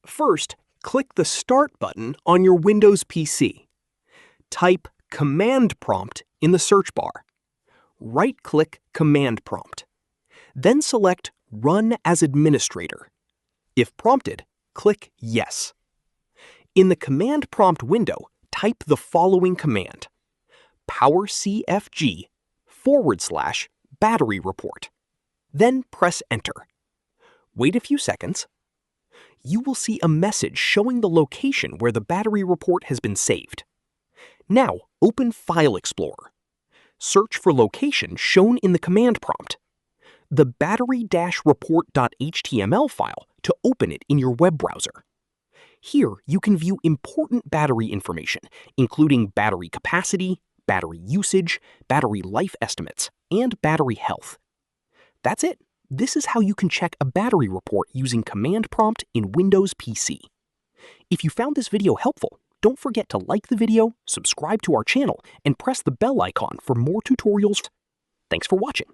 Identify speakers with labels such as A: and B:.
A: First, click the Start button on your Windows PC. Type Command Prompt in the search bar. Right-click Command Prompt. Then select Run as Administrator. If prompted, click Yes. In the Command Prompt window, type the following command: powercfg/battery report. Then press Enter. Wait a few seconds. You will see a message showing the location where the battery report has been saved. Now, open File Explorer. Search for location shown in the command prompt. The battery-report.html file to open it in your web browser. Here, you can view important battery information, including battery capacity, battery usage, battery life estimates, and battery health. That's it. This is how you can check a battery report using Command Prompt in Windows PC. If you found this video helpful, don't forget to like the video, subscribe to our channel, and press the bell icon for more tutorials. Thanks for watching.